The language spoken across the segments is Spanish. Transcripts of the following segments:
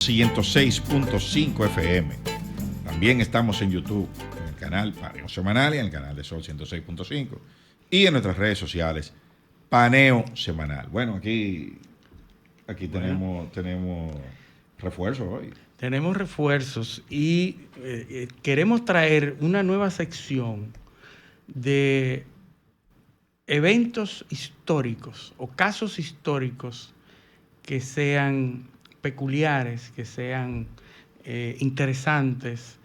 106.5 FM. También estamos en YouTube, en el canal Paneo Semanal y en el canal de Sol 106.5. Y en nuestras redes sociales, Paneo Semanal. Bueno, aquí tenemos refuerzos hoy. Tenemos refuerzos y queremos traer una nueva sección de eventos históricos o casos históricos que sean peculiares, que sean interesantes,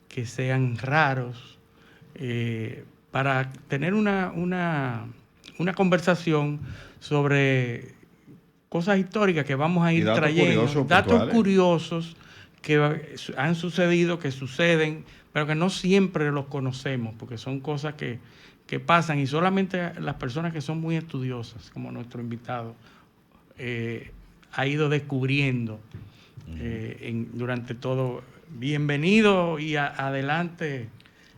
que sean raros, para tener una conversación sobre cosas históricas que vamos a ir trayendo, datos curiosos que han sucedido, que suceden, pero que no siempre los conocemos, porque son cosas que pasan y solamente las personas que son muy estudiosas, como nuestro invitado, ha ido descubriendo durante todo. Bienvenido y adelante.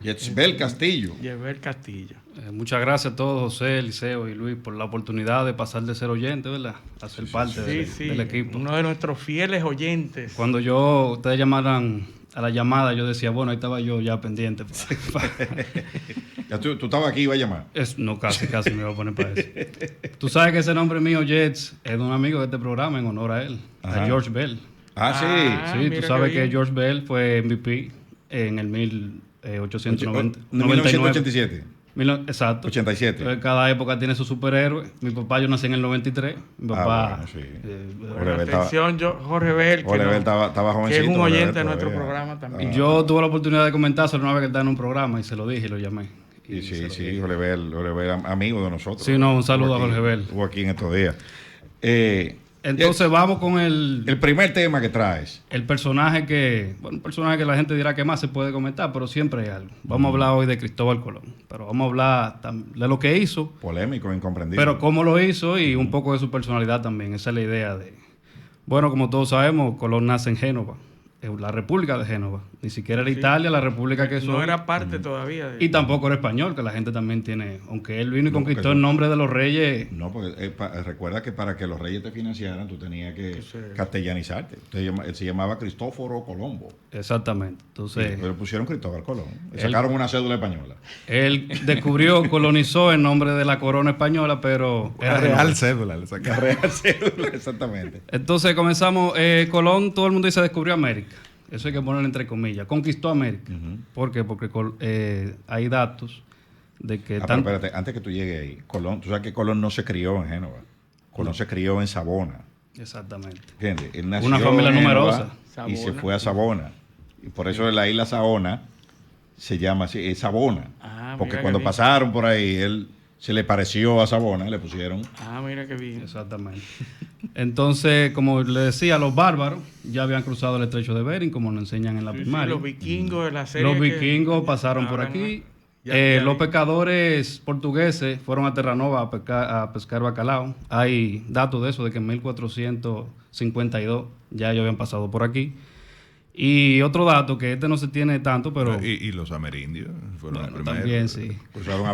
Yetzbel Castillo. Yetzbel Castillo. Muchas gracias a todos, José, Eliseo y Luis, por la oportunidad de pasar de ser oyente, ¿verdad? A ser parte del equipo. Uno de nuestros fieles oyentes. Cuando ustedes llamaran a la llamada, yo decía, bueno, ahí estaba yo ya pendiente. Ya tú estabas aquí, iba a llamar. No, casi me iba a poner para eso. Tú sabes que ese nombre mío, Jets, es de un amigo de este programa en honor a él, a George Bell. Sí, tú sabes que George Bell fue MVP en el 1987. Exacto. 87. Entonces, cada época tiene su superhéroe. Mi papá, yo nací en el 93. Mi papá. Atención, Jorge Bell, estaba jovencito, que es un oyente de nuestro programa también. Yo tuve la oportunidad de comentárselo una vez que estaba en un programa y se lo dije y lo llamé. Jorge Bell, amigo de nosotros. Sí, un saludo a Jorge Bell. Estuvo aquí en estos días. Entonces vamos con el primer tema que traes. Un personaje que la gente dirá que más se puede comentar, pero siempre hay algo. Vamos a hablar hoy de Cristóbal Colón, pero vamos a hablar de lo que hizo. Polémico, incomprendido. Pero cómo lo hizo y un poco de su personalidad también. Esa es la idea de... Bueno, como todos sabemos, Colón nace en Génova, en la República de Génova. Ni siquiera era Italia, la república que no era parte todavía. Y tampoco era español, que la gente también tiene... Aunque él vino y conquistó el nombre de los reyes... No, porque recuerda que para que los reyes te financiaran, tú tenías que castellanizarte. Él se llamaba Cristóforo Colombo. Exactamente. Entonces... Pero pusieron Cristóbal Colón. Sacaron una cédula española. Él descubrió, colonizó en nombre de la corona española, pero... Era real cédula. Le sacaron real cédula, exactamente. Entonces comenzamos... Colón, todo el mundo dice, descubrió América. Eso hay que ponerlo entre comillas. Conquistó América. ¿Por qué? Porque hay datos de que... Pero espérate, antes que tú llegues ahí, Colón, tú sabes que Colón no se crió en Génova. Colón se crió en Sabona. Exactamente. ¿Entiendes? Él nació una familia numerosa. Y se fue a Sabona. Y por eso la isla Saona se llama así, es Sabona. Porque cuando pasaron por ahí, él se le pareció a Sabona, le pusieron... mira qué bien. Exactamente. Entonces, como le decía, los bárbaros ya habían cruzado el estrecho de Bering, como nos enseñan en la primaria. Los vikingos de la serie. Los vikingos pasaron por aquí. Los pescadores portugueses fueron a Terranova a pescar bacalao. Hay datos de eso, de que en 1452 ya ellos habían pasado por aquí. Y otro dato, que no se tiene tanto, pero... Y los amerindios fueron los primeros. También, sí.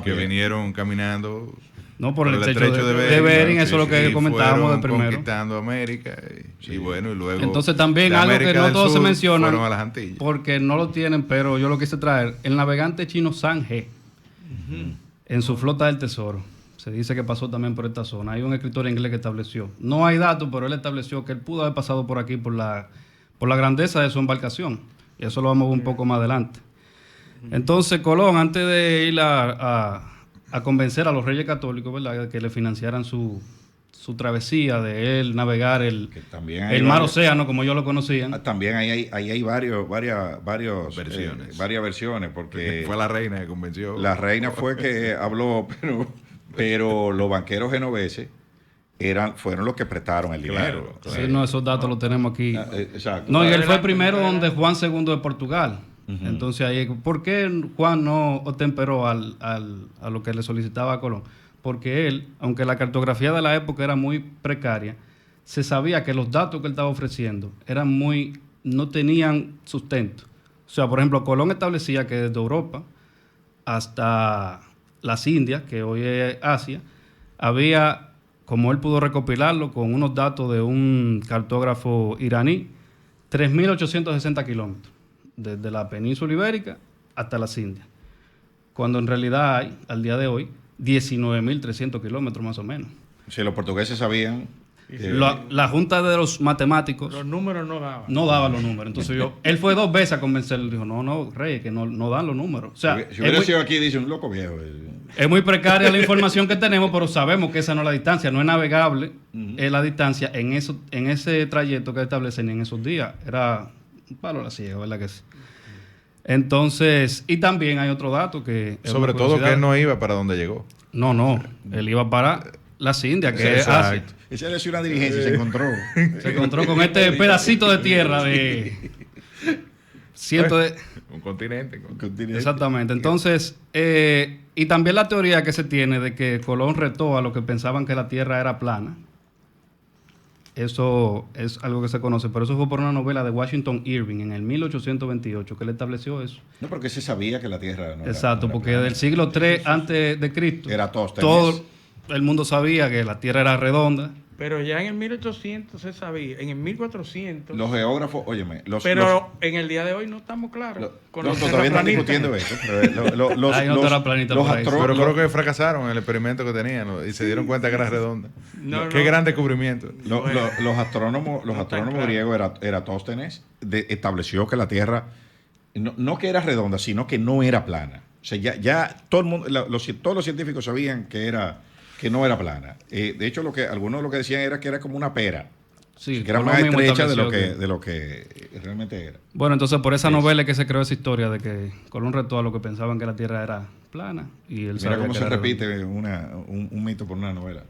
Que vinieron caminando... No, por el estrecho de Bering, eso es lo que comentábamos de primero. Conquistando América. Y bueno, y luego... Entonces también algo que no todos se mencionan, fueron a las Antillas. Porque no lo tienen, pero yo lo quise traer. El navegante chino Sanhe, en su flota del tesoro, se dice que pasó también por esta zona. Hay un escritor inglés que estableció. No hay datos, pero él estableció que él pudo haber pasado por aquí por la grandeza de su embarcación. Y eso lo vamos a ver un poco más adelante. Entonces Colón, antes de ir a convencer a los reyes católicos, ¿verdad?, que le financiaran su travesía de él navegar el mar Océano, como ellos lo conocían. También ahí hay varias versiones, porque fue la reina que convenció. La reina fue que habló, pero los banqueros genoveses fueron los que prestaron el dinero. Claro. Sí, esos datos los tenemos aquí. Exacto. No, y él fue primero donde Juan II de Portugal. Entonces ahí, ¿por qué Juan no temperó a lo que le solicitaba a Colón? Porque él, aunque la cartografía de la época era muy precaria, se sabía que los datos que él estaba ofreciendo no tenían sustento. O sea, por ejemplo, Colón establecía que desde Europa hasta las Indias, que hoy es Asia, había, como él pudo recopilarlo con unos datos de un cartógrafo iraní, 3.860 kilómetros, desde la península ibérica hasta las Indias, cuando en realidad hay, al día de hoy, 19.300 kilómetros más o menos. Si los portugueses sabían... La junta de los matemáticos Los números no daban. no daban los números. Entonces él fue 2 veces a convencerlo. Dijo, no, Rey, que no dan los números. O sea, si hubiera sido aquí, dice un loco viejo. es muy precaria la información que tenemos, pero sabemos que esa no es la distancia. No es navegable la distancia en ese trayecto que establecen en esos días. Era un palo a la ciega, ¿verdad que sí? Entonces, y también hay otro dato que... Sobre todo que él no iba para donde llegó. No. Él iba para las Indias, que es Asia. Esa le hizo una diligencia y se encontró. Se encontró con este pedacito de tierra de... Un continente. Exactamente. Entonces, y también la teoría que se tiene de que Colón retó a los que pensaban que la Tierra era plana. Eso es algo que se conoce, pero eso fue por una novela de Washington Irving en el 1828 que él estableció eso. No, porque se sabía que la Tierra no era... Exacto, no era porque plana. del siglo III antes de Cristo, Era Tóstenes. todo el mundo sabía que la Tierra era redonda. Pero ya en el 1800 se sabía, en el 1400. Los geógrafos, óyeme, pero en el día de hoy no estamos claros. todavía están discutiendo eso. Pero Hay una terraplanista por ahí. Pero creo que fracasaron en el experimento que tenían, ¿no? Y se dieron cuenta que era redonda. Qué gran descubrimiento. Los astrónomos griegos, Eratóstenes, estableció que la Tierra, no que era redonda, sino que no era plana. O sea, ya todo el mundo, todos los científicos sabían que no era plana. De hecho, algunos lo que decían era que era como una pera. Sí, que era Colón más mismo estrecha de estableció lo que realmente era. Bueno, entonces por esa novela es que se creó esa historia de que Colón retó a los que pensaban que la Tierra era plana. Y él Mira sabía cómo que se era repite un mito por una novela.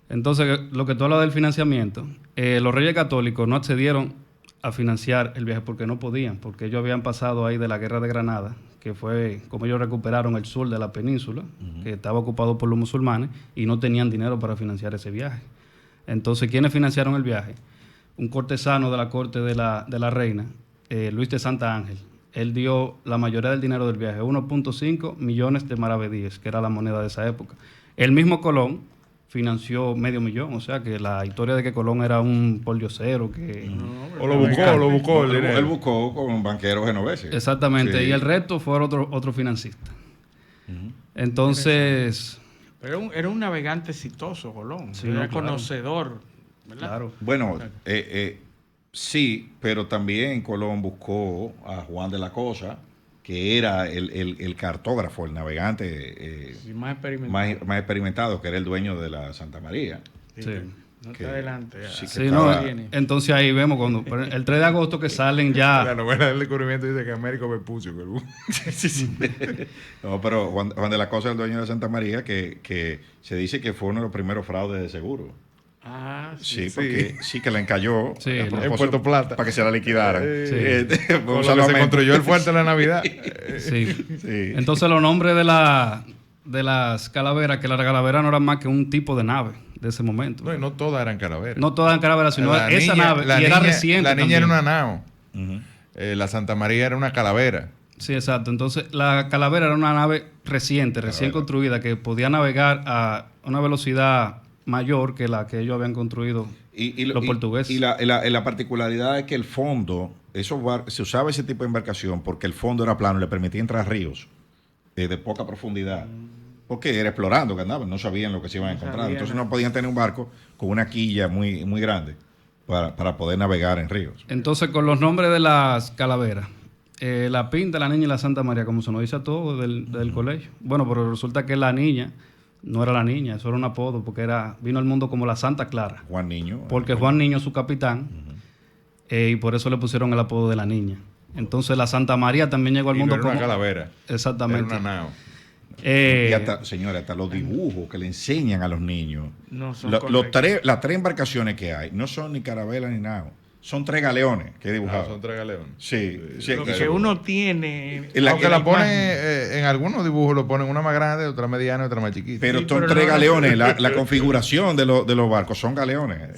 Entonces, lo que tú hablas del financiamiento, los reyes católicos no accedieron a financiar el viaje porque no podían, porque ellos habían pasado ahí de la Guerra de Granada, que fue como ellos recuperaron el sur de la península, que estaba ocupado por los musulmanes, y no tenían dinero para financiar ese viaje. Entonces, ¿quiénes financiaron el viaje? Un cortesano de la corte de la reina, Luis de Santa Ángel. Él dio la mayoría del dinero del viaje, 1.5 millones de maravedíes, que era la moneda de esa época. El mismo Colón financió $500,000, o sea que la historia de que Colón era un pordiosero que... O lo buscó. Él buscó con banqueros genoveses. Exactamente, Sí. y el resto fue otro financista. Entonces... Pero era un navegante exitoso, Colón. Sí, Era claro. conocedor, ¿verdad? Claro. Bueno, sí, pero también Colón buscó a Juan de la Cosa, que era el cartógrafo, el navegante Sí, más experimentado. más experimentado, que era el dueño de la Santa María. Sí. No Que- te adelante. sí, que Sí, no, estaba- entonces ahí vemos cuando el 3 de agosto que salen ya... La novela del descubrimiento dice que Américo Vespucio. No, pero Juan de la Cosa es el dueño de Santa María, que se dice que fue uno de los primeros fraudes de seguro. Ah, Sí, sí. porque sí que la encalló Sí, a en propósito, Puerto Plata. para que se la liquidaran. Sí. Fue un Con lo que se salvamento. construyó el fuerte de la Navidad. Sí. Sí. Entonces los nombres de las calaveras, que las calaveras no eran más que un tipo de nave de ese momento. No, y no todas eran calaveras. No todas eran calaveras, sino esa nave, y era reciente La niña también. era una nao. Ujú. La Santa María era una calavera. Sí, exacto. Entonces la calavera era una nave recién construida, que podía navegar a una velocidad mayor que la que ellos habían construido los portugueses. Y la particularidad es que el fondo, se usaba ese tipo de embarcación porque el fondo era plano y le permitía entrar a ríos de poca profundidad. Porque era explorando que andaban, no sabían lo que se iban a encontrar. sabían Entonces nada. no podían tener un barco con una quilla muy, muy grande para poder navegar en ríos. Entonces, con los nombres de las calaveras, la Pinta, la Niña y la Santa María, como se nos dice a todos del colegio. Bueno, pero resulta que la niña no era la niña, eso era un apodo, porque vino al mundo como la Santa Clara. Juan Niño. Porque Juan Niño es su capitán, y por eso le pusieron el apodo de la niña. Entonces, la Santa María también llegó al Y mundo no era como... una calavera. Exactamente. Era una nao. Y hasta, señores, hasta los dibujos que le enseñan a los niños. No son Las correctos. 3 embarcaciones que hay no son ni carabela ni nada. Son 3 galeones que he dibujado. Son tres galeones. Sí, sí, Lo que que uno tiene. Aunque la imagen. ponen, en algunos dibujos lo ponen una más grande, otra mediana y otra más chiquita. Pero Sí, son pero 3 no- galeones. La configuración de los barcos son galeones.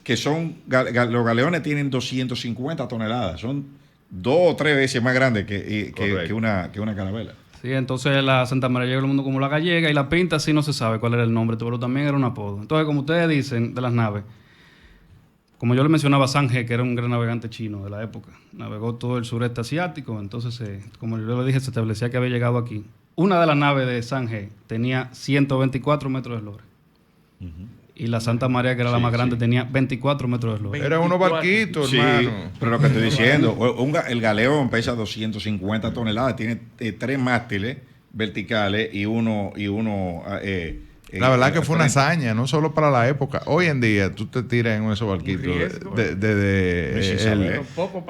Que son. Los galeones tienen 250 toneladas. Son 2 o 3 veces más grandes que una carabela. Sí, entonces la Santa María llegó al mundo como la gallega, y la Pinta sí no se sabe cuál era el nombre, pero también era un apodo. Entonces, como ustedes dicen de las naves, como yo le mencionaba, Sanjé, que era un gran navegante chino de la época, navegó todo el sureste asiático, entonces, como yo le dije, se establecía que había llegado aquí. Una de las naves de Sanjé tenía 124 metros de eslora. Y la Santa María, que era la más grande, tenía 24 metros de eslora. Eran unos barquitos, hermano. Pero lo que estoy diciendo, el galeón pesa 250 toneladas, tiene 3 mástiles verticales y uno la verdad que fue una hazaña, no solo para la época. Hoy en día tú te tiras en esos barquitos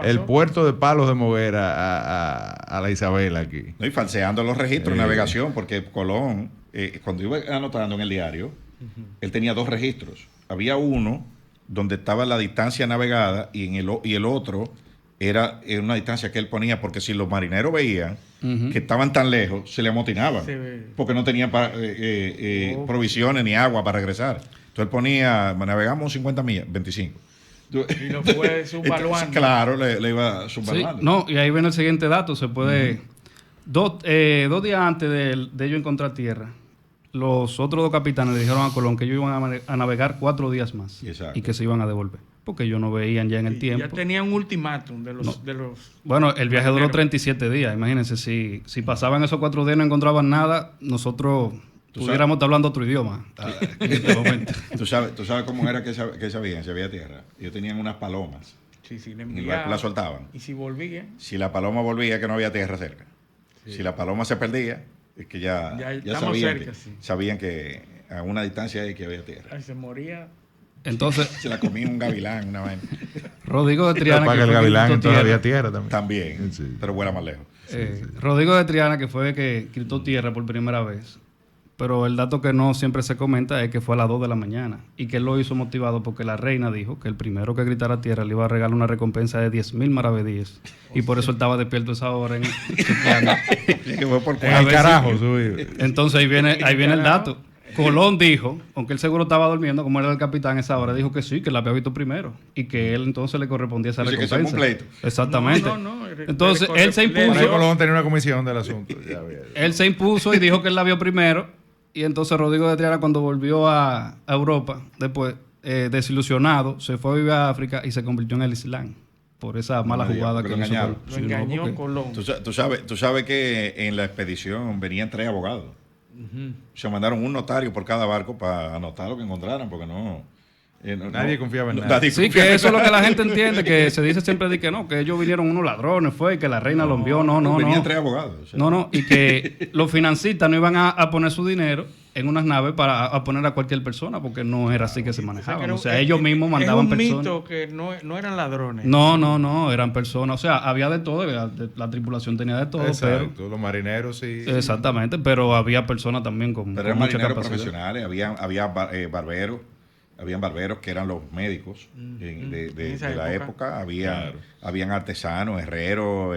el puerto de Palos de Moguera a la Isabela aquí. No, y falseando los registros de navegación, porque Colón, cuando iba anotando en el diario, él tenía 2 registros. Había uno donde estaba la distancia navegada y el otro era una distancia que él ponía, porque si los marineros veían que estaban tan lejos, se le amotinaban, porque no tenían provisiones ni agua para regresar. Entonces él ponía, navegamos 50 millas, 25. Y lo fue subvaluando. Claro, le iba subvaluando. Sí, no, y ahí viene el siguiente dato. Se puede... 2 días antes de ellos encontrar tierra, los otros 2 capitanes le dijeron a Colón que ellos iban a navegar 4 días más. Exacto. Y que se iban a devolver, porque ellos no veían ya en el tiempo. Ya tenían un ultimátum de los... Bueno, el viaje duró 37 días. Imagínense, si pasaban esos 4 días y no encontraban nada, nosotros pudiéramos estar hablando otro idioma en este momento. ¿Tú sabes cómo era que sabían si había tierra? Ellos tenían unas palomas. Sí, le y la soltaban. Y si volvía. Si la paloma volvía, que no había tierra cerca. Sí. Si la paloma se perdía, es que ya sabían que a una distancia hay que había tierra. Ahí se moría. Entonces, se la comía un gavilán, una vaina. Rodrigo de Triana. Para que el gavilán entonces había tierra también. También, pero vuela más lejos. Rodrigo de Triana, que fue el que gritó tierra por primera vez. Pero el dato que no siempre se comenta es que fue a las 2 de la mañana y que él lo hizo motivado porque la reina dijo que el primero que gritara tierra le iba a regalar una recompensa de 10,000 maravedíes. Y por eso él estaba despierto esa hora en que fue por el carajo. Entonces ahí viene el dato. Colón dijo, aunque él seguro estaba durmiendo, como era el capitán a esa hora, dijo que sí, que la había visto primero y que él entonces le correspondía esa recompensa. Exactamente. Entonces él se impuso. Colón tenía una comisión del asunto. Él se impuso y dijo que él la vio primero. Y entonces Rodrigo de Triana, cuando volvió a Europa, después desilusionado, se fue a vivir a África y se convirtió en el Islam por esa mala jugada que hizo. Lo engañó Colón. Tú sabes que en la expedición venían 3 abogados. Se mandaron un notario por cada barco para anotar lo que encontraran, porque nadie confiaba en nadie. Sí, que eso es lo que la gente entiende, que se dice siempre de que no, que ellos vinieron unos ladrones, y que la reina los envió. No. Venían 3 abogados. O sea. No, y que los financistas no iban a poner su dinero en unas naves para poner a cualquier persona, porque no era así que se manejaban. O sea, ellos mismos mandaban personas. Es un mito que no eran ladrones. No, eran personas. O sea, había de todo, la tripulación tenía de todo. Exacto, pero los marineros sí. Exactamente, pero había personas también con pero eran mucha marineros capacidad. Profesionales, había barberos. Habían barberos que eran los médicos de la época. Habían artesanos, herreros,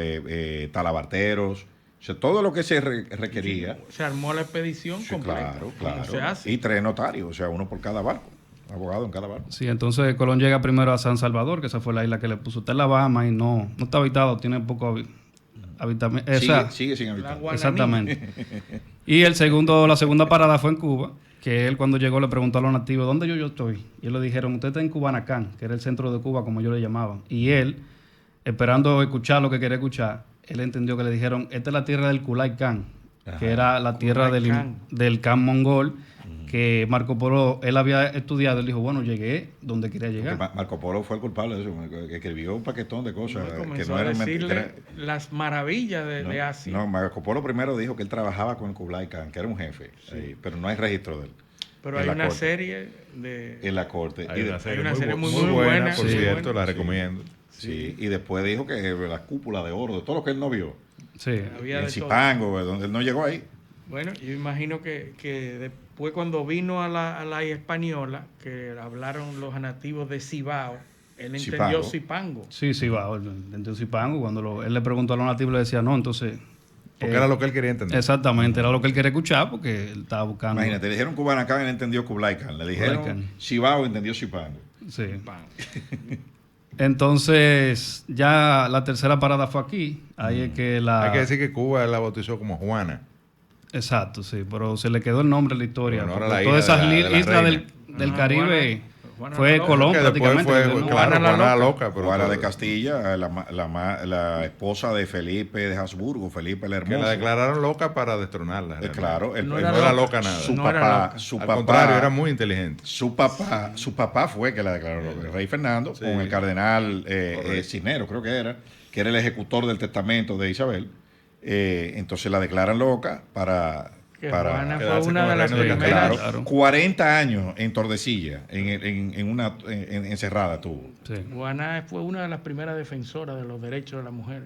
talabarteros. O sea, todo lo que se requería. Se armó la expedición completa. Claro. Y 3 notarios, o sea, uno por cada barco. Abogado en cada barco. Sí, entonces Colón llega primero a San Salvador, que esa fue la isla que le puso. Usted la Bahama y no está habitado, tiene poco habitamiento. Sigue sin habitar. Exactamente. Y la segunda parada fue en Cuba, que él cuando llegó le preguntó a los nativos, ¿dónde yo estoy? Y ellos le dijeron, usted está en Cubanacán, que era el centro de Cuba, como ellos le llamaban. Y él, esperando escuchar lo que quería escuchar, él entendió que le dijeron, esta es la tierra del Kulai Khan, que era la tierra del Khan mongol, que Marco Polo, él había estudiado, él dijo, bueno, llegué donde quería llegar. Porque Marco Polo fue el culpable de eso, que escribió un paquetón de cosas que no eran mentiras. Las maravillas de Asia. No, Marco Polo primero dijo que él trabajaba con el Kublai Khan, que era un jefe, pero no hay registro de él. Pero hay una serie en la corte. Hay una serie muy buena, por cierto, la recomiendo. Sí, y después dijo que la cúpula de oro, de todo lo que él no vio. Sí. En Zipango, donde él no llegó ahí. Bueno, yo imagino que después cuando vino a la española, que hablaron los nativos de Cibao, él entendió Zipango. Sí, Cibao, él entendió Zipango. Cuando él le preguntó a los nativos, le decía, no, entonces... Porque era lo que él quería entender. Exactamente, era lo que él quería escuchar, porque él estaba buscando... Imagínate, le dijeron Cubanacán, él entendió Kublai Khan. Le dijeron Cibao, entendió Zipango. Sí. Entonces, ya la tercera parada fue aquí. Ahí es que Hay que decir que Cuba la bautizó como Juana. Exacto, sí, pero se le quedó el nombre en la historia. Bueno, todas esas islas del Caribe Fue Colón que después prácticamente. fue, ¿no? claro, Juana la Loca. Pero Juana todo- de Castilla, la esposa de Felipe de Habsburgo, Felipe el que Hermoso. la declararon loca para destronarla. Claro, No No era loca nada. Su No era papá, loca. su Al papá, contrario, era muy inteligente. su papá fue que la declaró loca. El rey Fernando, Sí. con el cardenal Correcto. Cisneros, creo que era el ejecutor del testamento de Isabel. Entonces la declaran loca para Juana fue quedarse una con de el las reino de primeras. Castilla. Claro. 40 años en Tordesillas, en una encerrada tuvo. Sí. Juana fue una de las primeras defensoras de los derechos de la mujer,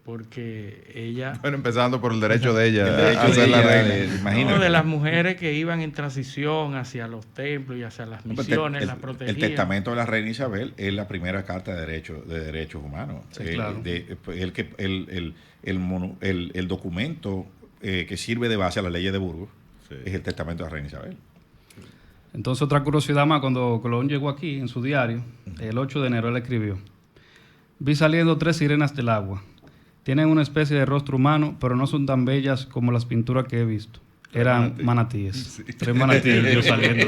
porque ella, Bueno, empezando por el derecho de ella El derecho a ser de la ella, reina. imagínate. una de las mujeres que iban en transición hacia los templos y hacia las misiones, el, las el protegían. testamento de la reina Isabel es la primera carta de derechos humanos. Sí, claro. El documento que sirve de base a las leyes de Burgos Sí. es el testamento de la reina Isabel. Entonces, otra curiosidad más, cuando Colón llegó aquí, en su diario, el 8 de enero, él escribió: vi saliendo 3 sirenas del agua. Tienen una especie de rostro humano, pero no son tan bellas como las pinturas que he visto. Eran manatíes. 3 manatíes vio saliendo.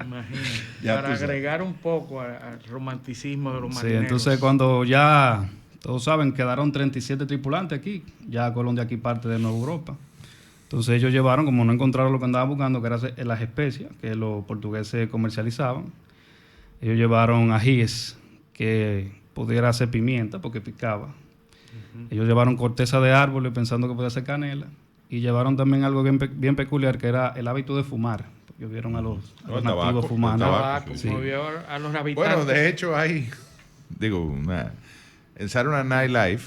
Imagínate, Ya para tú sabes. agregar un poco al romanticismo de los Sí, marineros. entonces cuando ya, todos saben, quedaron 37 tripulantes aquí, ya Colón de aquí parte de Nueva Europa. Entonces ellos llevaron, como no encontraron lo que andaban buscando, que eran las especias que los portugueses comercializaban, ellos llevaron ajíes, que pudiera hacer pimienta, porque picaba. Ellos llevaron corteza de árboles pensando que podía ser canela, y llevaron también algo bien peculiar, que era el hábito de fumar. Ellos vieron a los el nativos tabaco, fumando. el Tabaco, Sí. movió a los habitantes. Bueno, de hecho hay, en Saturday Night Live,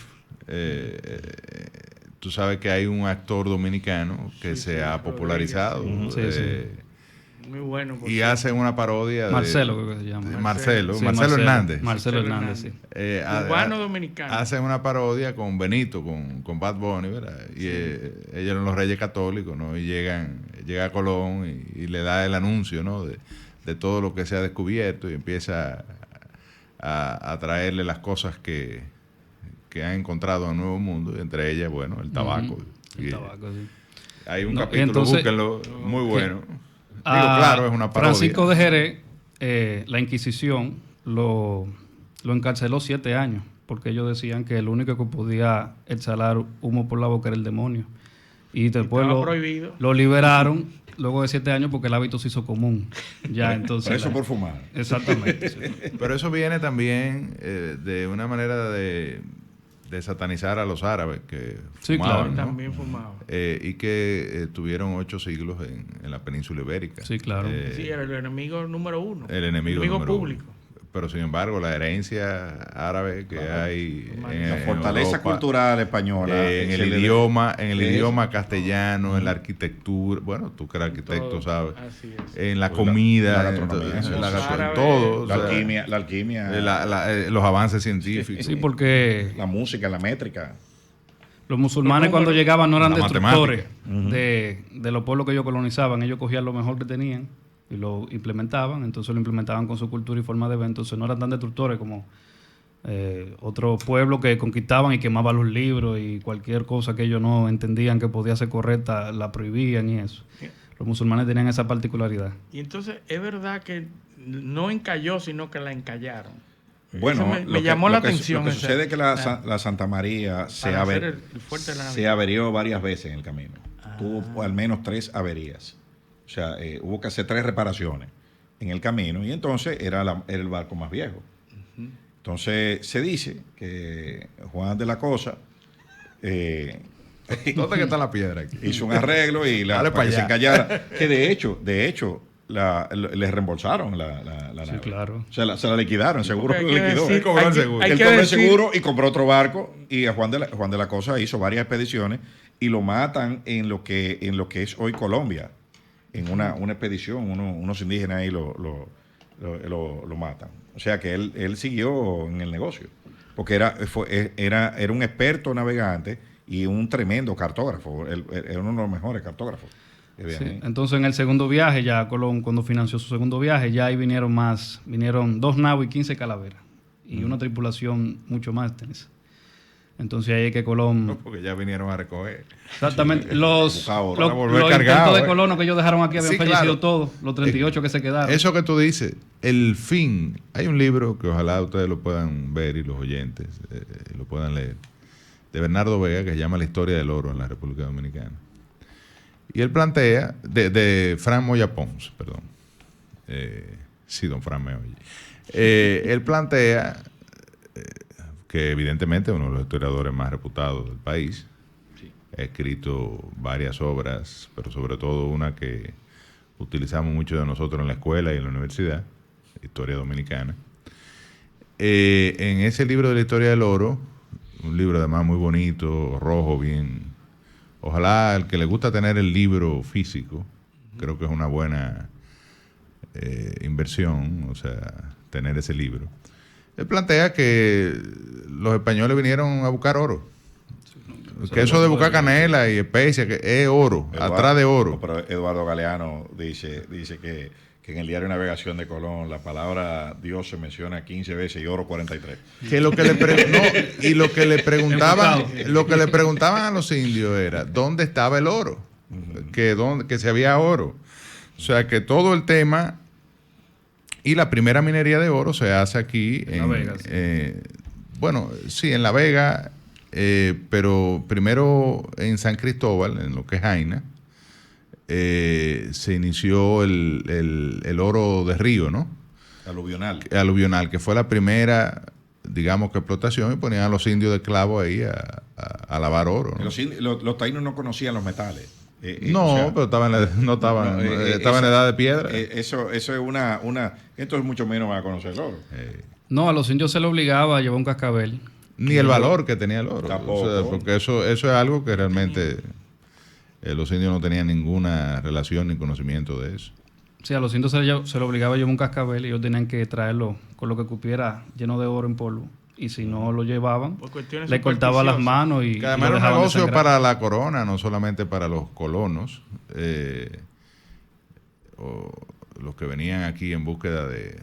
tú sabes que hay un actor dominicano que Sí, se sí, ha Rodríguez, popularizado sí. Sí, sí. Muy bueno. por y cierto. hace una parodia Marcelo, creo que se llama. de Marcelo, Sí, Marcelo Hernández. Marcelo Marcelo Hernández, sí. Cubano dominicano. Hace una parodia con Benito, con Bad Bunny, ¿verdad? Y ellos eran los reyes católicos, ¿no? Y llega Colón y le da el anuncio, ¿no? De todo lo que se ha descubierto y empieza a traerle las cosas que han encontrado en el Nuevo Mundo, y entre ellas, bueno, el tabaco. El Y tabaco, sí. hay un No, capítulo, entonces, búsquenlo, muy bueno. Digo, Ah, claro, es una parodia. Francisco de Jerez, la Inquisición lo encarceló 7 años, porque ellos decían que el único que podía exhalar humo por la boca era el demonio. Y después Estaba prohibido. lo liberaron luego de 7 años porque el hábito se hizo común. Ya, entonces. Por eso por fumar. Exactamente. Sí. Pero eso viene también de una manera de satanizar a los árabes que Sí, fumaban, claro. ¿no? También fumaba. Y que tuvieron 8 siglos en la península ibérica. Sí, claro. Sí, era el enemigo número 1. El enemigo número público. uno. Pero sin embargo, la herencia árabe que hay La fortaleza Europa, cultural española. en se el le- idioma, es- idioma castellano, en la arquitectura, bueno, tú que eres arquitecto, Todo, sabes, así es. en la La- comida, la gastronomía, en sí. la Los gastronomía, árabes, todo, La o sea, alquimia, los avances científicos. Sí, porque la música, la métrica. los musulmanes Los cuando números. llegaban no eran La destructores matemática. de los pueblos que ellos colonizaban. Ellos cogían lo mejor que tenían y lo implementaban. Entonces lo implementaban con su cultura y forma de ver. Entonces no eran tan destructores como otros pueblos que conquistaban y quemaban los libros y cualquier cosa que ellos no entendían que podía ser correcta, la prohibían y eso. Los musulmanes tenían esa particularidad. Y entonces es verdad que no encalló, sino que la encallaron. Bueno, Eso me llamó la atención. Lo que esa- sucede es que la Santa María para hacer el fuerte de la se Navidad. averió varias veces en el camino. Tuvo al menos 3 averías. O sea, hubo que hacer 3 reparaciones en el camino y entonces era el barco más viejo. Entonces se dice que Juan de la Cosa ¿Dónde que está la piedra aquí? hizo un arreglo y Dale para pa' que se allá. encallara. Que de hecho les reembolsaron la Sí, nave. claro. Se la liquidaron, el seguro Porque lo hay que liquidó. decir- Él cobró hay el que- seguro. hay Él que cobró el decir- seguro y compró otro barco y a Juan de la Cosa hizo varias expediciones y lo matan en lo que es hoy Colombia, en una expedición, unos indígenas ahí lo matan. O sea que él siguió en el negocio, porque era un experto navegante y un tremendo cartógrafo, era uno de los mejores cartógrafos que había Sí, ahí. entonces en el segundo viaje, ya Colón, cuando financió su segundo viaje, ya ahí vinieron 2 naves y 15 calaveras. Y una tripulación mucho más extensa. Entonces ahí es que Colón... No, porque ya vinieron a recoger. Exactamente. Sí, los buscado, van a volver los cargado, intentos de colonos que ellos dejaron aquí habían Sí, fallecido claro. todos, los 38 que se quedaron. Eso que tú dices, el fin. Hay un libro que ojalá ustedes lo puedan ver y los oyentes lo puedan leer, de Bernardo Vega, que se llama La historia del oro en la República Dominicana. Y él plantea, de Fran Moya Pons, perdón. Sí, don Fran me oye. Él plantea que evidentemente es uno de los historiadores más reputados del país. Sí. Ha escrito varias obras, pero sobre todo una que utilizamos mucho de nosotros en la escuela y en la universidad, Historia Dominicana. En ese libro de la historia del oro, un libro además muy bonito, rojo, bien. Ojalá al que le gusta tener el libro físico, creo que es una buena inversión, o sea, tener ese libro. Él plantea que los españoles vinieron a buscar oro. Que eso de buscar canela y especias, que es oro, atrás de oro. Pero Eduardo Galeano dice que en el diario Navegación de Colón la palabra Dios se menciona 15 veces y oro 43. Que lo que y lo que le preguntaban a los indios era ¿dónde estaba el oro? Que si había oro. O sea que todo el tema y la primera minería de oro se hace aquí en La Vega. Bueno, sí, en La Vega, pero primero en San Cristóbal, en lo que es Jaina, se inició el oro de río, ¿no? Aluvional, que fue la primera, digamos, que explotación, y ponían a los indios de esclavo ahí a lavar oro, ¿no? Los taínos no conocían los metales. Pero estaban en edad de piedra. Eso es una entonces mucho menos van a conocer el oro. No, a los indios se les obligaba a llevar un cascabel. Ni el valor que tenía el oro. Tampoco. O sea, porque eso es algo que realmente los indios no tenían ninguna relación ni conocimiento de eso. Sí, a los indios se les obligaba a llevar un cascabel y ellos tenían que traerlo con lo que cupiera lleno de oro en polvo. Y si no lo llevaban, le cortaba las manos y que además lo era un dejaban negocio desangrar. para la corona, no solamente para los colonos, o los que venían aquí en búsqueda de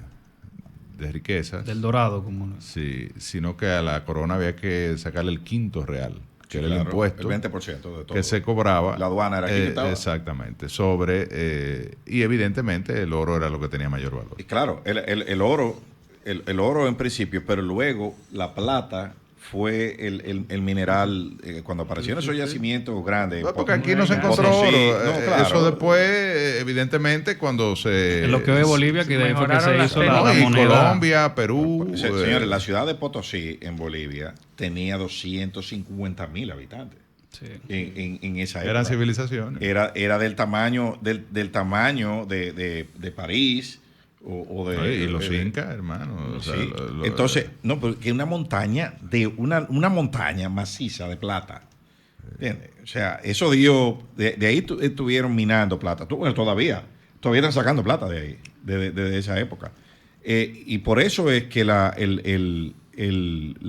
riquezas. Del dorado, como no. Sí, sino que a la corona había que sacarle el quinto real, que era el impuesto. El 20% de todo. Que se cobraba. La aduana era aquí que estaba. Exactamente. Y evidentemente el oro era lo que tenía mayor valor. Y claro, el oro en principio, pero luego la plata fue el mineral, cuando aparecieron esos yacimientos grandes. No, porque aquí no se encontró Potosí, oro. no, claro. Eso después, evidentemente, cuando se... En lo que ve Bolivia, que de ahí fue que se hizo la y moneda. Colombia, Perú... Señores, la ciudad de Potosí, en Bolivia, tenía 250,000 habitantes. Sí. En esa época. Eran civilizaciones. Era del tamaño de París o de... Y los incas, hermano. O sea, sí. Entonces, no, porque una montaña una montaña maciza de plata. ¿Entiendes? O sea, eso dio... De ahí estuvieron minando plata. Bueno, todavía están sacando plata de ahí, de esa época. Y por eso es que la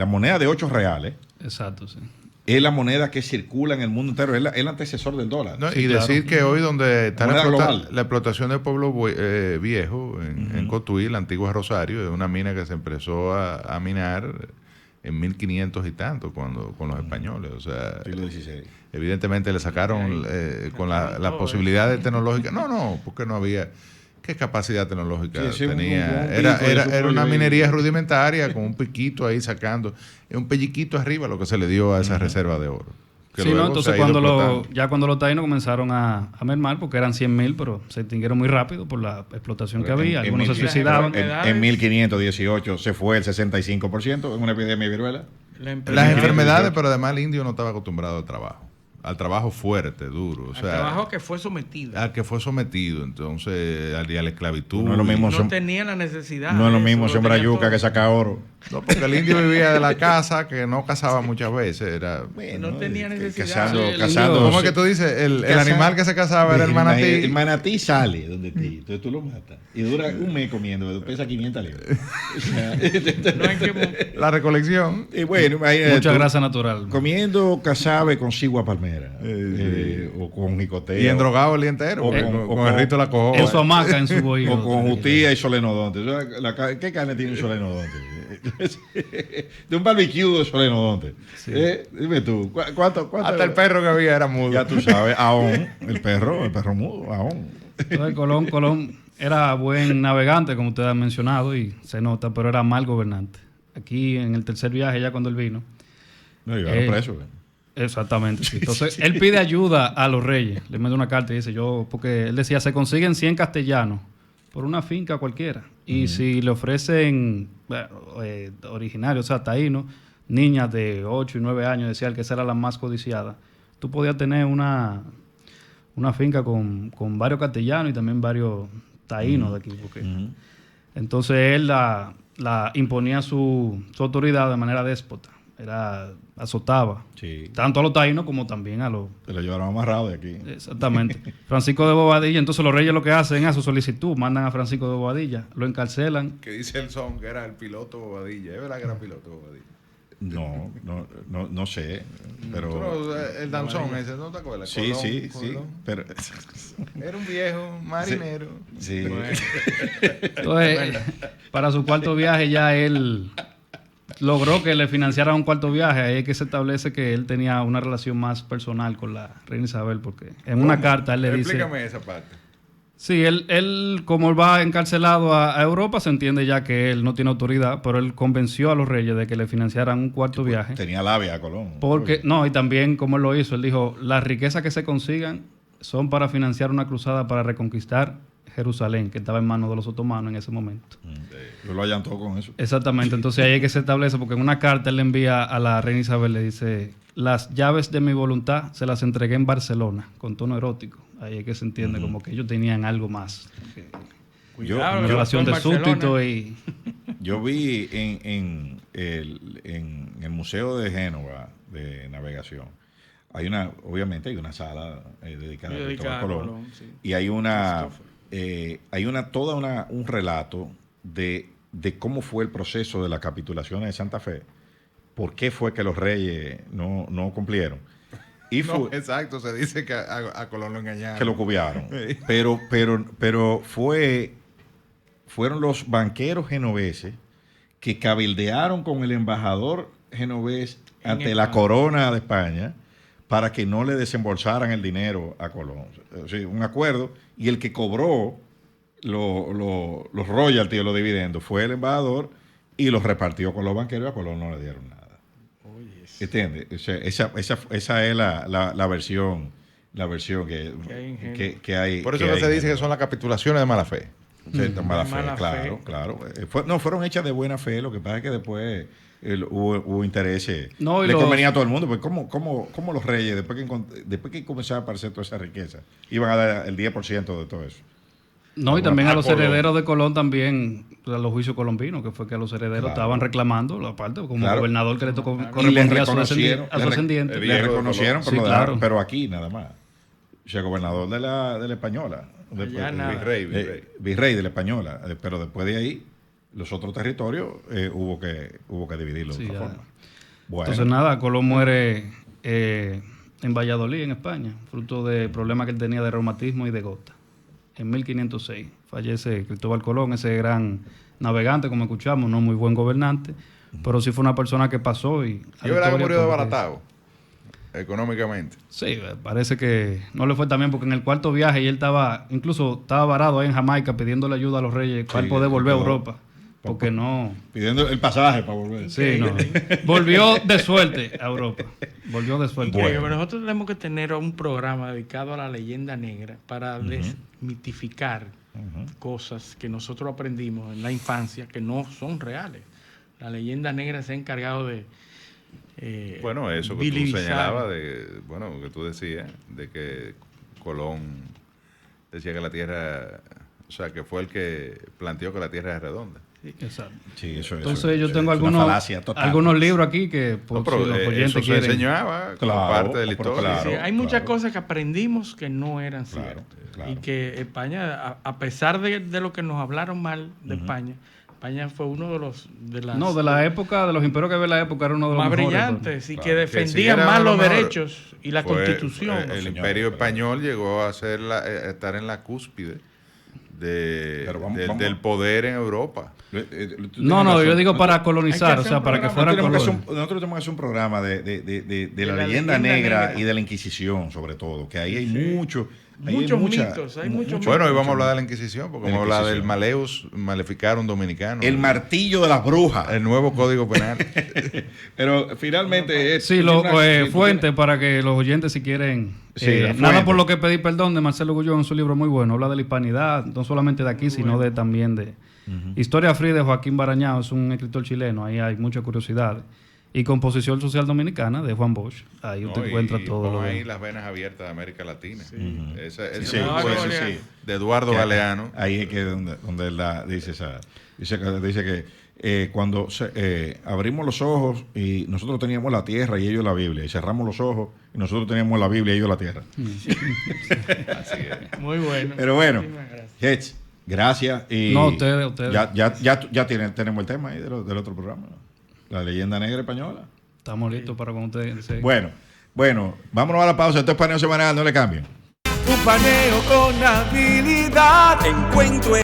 moneda de 8 reales... Exacto, sí. Es la moneda que circula en el mundo entero, es el antecesor del dólar. No, sí, y claro. decir que hoy donde está la global. explotación del pueblo viejo, en Cotuí, la antigua Rosario, es una mina que se empezó a minar en 1500 y tanto con los españoles. O sea, Siglo XVI. Evidentemente le sacaron con las posibilidades tecnológicas. No, porque no había... ¿Qué capacidad tecnológica tenía? Era una minería rudimentaria con un piquito ahí sacando, un pelliquito arriba lo que se le dio a esa reserva de oro. Sí, no, entonces cuando los taínos comenzaron a mermar, porque eran 100,000, pero se extinguieron muy rápido por la explotación que había. Algunos se suicidaban. En 1518 se fue el 65% en una epidemia de viruela. Las enfermedades, pero además el indio no estaba acostumbrado al trabajo fuerte, duro. O sea, trabajo que fue sometido. Al que fue sometido, entonces, a la esclavitud. No es lo mismo. No tenía la necesidad. No es lo mismo sembrar yuca que sacar oro. No, porque el indio vivía de la caza, que no cazaba muchas veces. Era, no tenía necesidad. Cazando. ¿Cómo es que tú dices? El animal que se cazaba era el manatí. El manatí sale donde ti, entonces tú lo matas. Y dura un mes comiendo, pesa 500 libras. No hay que... La recolección. Y bueno, mucha grasa natural. Comiendo cazabe con cigua palmera. O con jicotea. Y endrogado el día entero. Con el rito de la cojoa. En su hamaca, en su bohío. O con jutía y solenodonte. ¿Qué carne tiene un solenodonte? De un barbecue de Solenodonte. Sí. Dime tú, ¿cuánto? Hasta el perro que había era mudo. Ya tú sabes, Aón, el perro mudo, Aón. Entonces, Colón era buen navegante, como usted ha mencionado, y se nota, pero era mal gobernante. Aquí, en el tercer viaje, ya cuando él vino. No, llevaron preso. Exactamente. Sí. Entonces, él pide ayuda a los reyes. Le manda una carta y dice, porque él decía, se consiguen 100 castellanos por una finca cualquiera. Y si le ofrecen originarios, o sea, taínos, niñas de 8 y 9 años, decía el que esa era la más codiciada, tú podías tener una finca con varios castellanos y también varios taínos de aquí. Porque entonces él la imponía su autoridad de manera déspota. Azotaba tanto a los taínos como también a los... Se lo llevaron amarrado de aquí. Exactamente. Francisco de Bobadilla, entonces los reyes lo que hacen a su solicitud, mandan a Francisco de Bobadilla, lo encarcelan. Que dice el son que era el piloto Bobadilla. ¿Es verdad que era piloto Bobadilla? No sé, pero... El danzón ese, ¿no te acuerdas? Sí, Colón. pero... Era un viejo marinero. Sí. Entonces, para su cuarto viaje ya él logró que le financiaran un cuarto viaje. Ahí es que se establece que él tenía una relación más personal con la reina Isabel, porque en una carta él le dice... Explícame esa parte. Sí, él como él va encarcelado a Europa, se entiende ya que él no tiene autoridad, pero él convenció a los reyes de que le financiaran un cuarto viaje. Tenía labia a Colón. Porque, no, y también como él lo hizo, él dijo, las riquezas que se consigan son para financiar una cruzada para reconquistar Jerusalén, que estaba en manos de los otomanos en ese momento. Yo lo allantó con eso. Exactamente, entonces ahí es que se establece, porque en una carta él le envía a la reina Isabel, le dice, las llaves de mi voluntad se las entregué en Barcelona, con tono erótico. Ahí es que se entiende como que ellos tenían algo más. Cuidado, Una relación de Barcelona. súbdito y... Yo vi en el Museo de Génova de Navegación, obviamente hay una sala dedicada a Cristóbal Colón, sí. y hay un relato de cómo fue el proceso de la capitulación de Santa Fe, por qué fue que los reyes no cumplieron. Y No, exacto, se dice que a Colón lo engañaron. que lo cubiaron. Pero fueron los banqueros genoveses que cabildearon con el embajador genovés ante la corona de España para que no le desembolsaran el dinero a Colón. O sea, un acuerdo, y el que cobró los royalties o los dividendos fue el embajador y los repartió con los banqueros y a Colón no le dieron nada. ¿Entiendes? O sea, esa es la versión que hay. Por eso que se dice que son las capitulaciones de mala fe. Sí, de mala fe, mala claro, fe. claro. Fueron hechas de buena fe, lo que pasa es que después hubo intereses. No, y le los- convenía a todo el mundo, pues ¿cómo los reyes, después que comenzaba a aparecer toda esa riqueza, iban a dar el 10% de todo eso? No, y también a los Colón. herederos de Colón también, a los juicios colombinos, que fue que a los herederos Claro. estaban reclamando la parte, como Claro. gobernador que le tocó Y les correspondía a su reconocieron, ascendiente. el le viejo de reconocieron, Colón. Sí, pero, claro. pero aquí nada más. O sea, gobernador de la Española. Allá nada. Virrey de la Española. Pero después de ahí, los otros territorios hubo que dividirlos Sí, de otra ya. forma. Bueno, Entonces nada, Colón muere en Valladolid, en España, fruto de problemas que él tenía de reumatismo y de gota. En 1506 fallece Cristóbal Colón, ese gran navegante, como escuchamos, no muy buen gobernante, pero sí fue una persona que pasó y... ¿Y es verdad que murió como desbaratado? Económicamente. Sí, parece que no le fue tan bien porque en el cuarto viaje y él estaba varado ahí en Jamaica pidiéndole ayuda a los reyes para Sí, poder volver a todo. Europa. Porque no... pidiendo el pasaje para volver. Sí, no. Volvió de suerte a Europa. Volvió de suerte. Increíble, pero nosotros tenemos que tener un programa dedicado a la leyenda negra para desmitificar cosas que nosotros aprendimos en la infancia que no son reales. La leyenda negra se ha encargado de Bueno, eso que tú vilivizar. señalabas, que tú decías, de que Colón decía que la Tierra, o sea, que fue el que planteó que la Tierra es redonda. Exacto. Sí, eso Entonces yo tengo es una algunos, falacia total. algunos libros aquí que por No, pero si los eso oyentes se quieren. enseñaba como Claro, parte de la pero historia. claro. Sí, hay muchas claro. cosas que aprendimos que no eran Claro, ciertas. claro. Y que España, a pesar de lo que nos hablaron mal de España, España fue uno de La época, de los imperios que había en la época, era uno de los más mejores, brillantes y Claro, que que sí defendían era más uno los de los derechos y la Fue- constitución. El señor, Imperio pero- Español llegó a estar en la cúspide del poder en Europa. No, yo digo para colonizar, o sea, para que fuera nosotros tenemos que hacer un programa de la leyenda negra y de la Inquisición, sobre todo, que ahí hay muchos mitos. Bueno, hoy vamos a hablar de la Inquisición, porque vamos a hablar del Maleus Maleficarum Dominicano. El martillo de las brujas. El nuevo Código Penal. Pero finalmente... Sí, fuente para que los oyentes, si quieren... nada por lo que pedir perdón, de Marcelo Gullón, en su libro muy bueno. Habla de la hispanidad, no solamente de aquí, sino también de... Historia Free de Joaquín Barañao, es un escritor chileno, ahí hay mucha curiosidad. Y Composición Social Dominicana de Juan Bosch. Ahí usted encuentra todo. Ahí las venas abiertas de América Latina. Sí. Ese de Eduardo Galeano. Ahí es que donde él dice que cuando abrimos los ojos y nosotros teníamos la tierra y ellos la Biblia, y cerramos los ojos y nosotros teníamos la Biblia y ellos la tierra. Así es. Muy bueno. Pero bueno, Hedge, gracias. Y ustedes. Ya tenemos el tema ahí del otro programa, ¿no? La leyenda negra española. Estamos listos para cuando ustedes... Bueno, vámonos a la pausa. Esto es Paneo Semanal, no le cambien. Un paneo con habilidad. Encuentro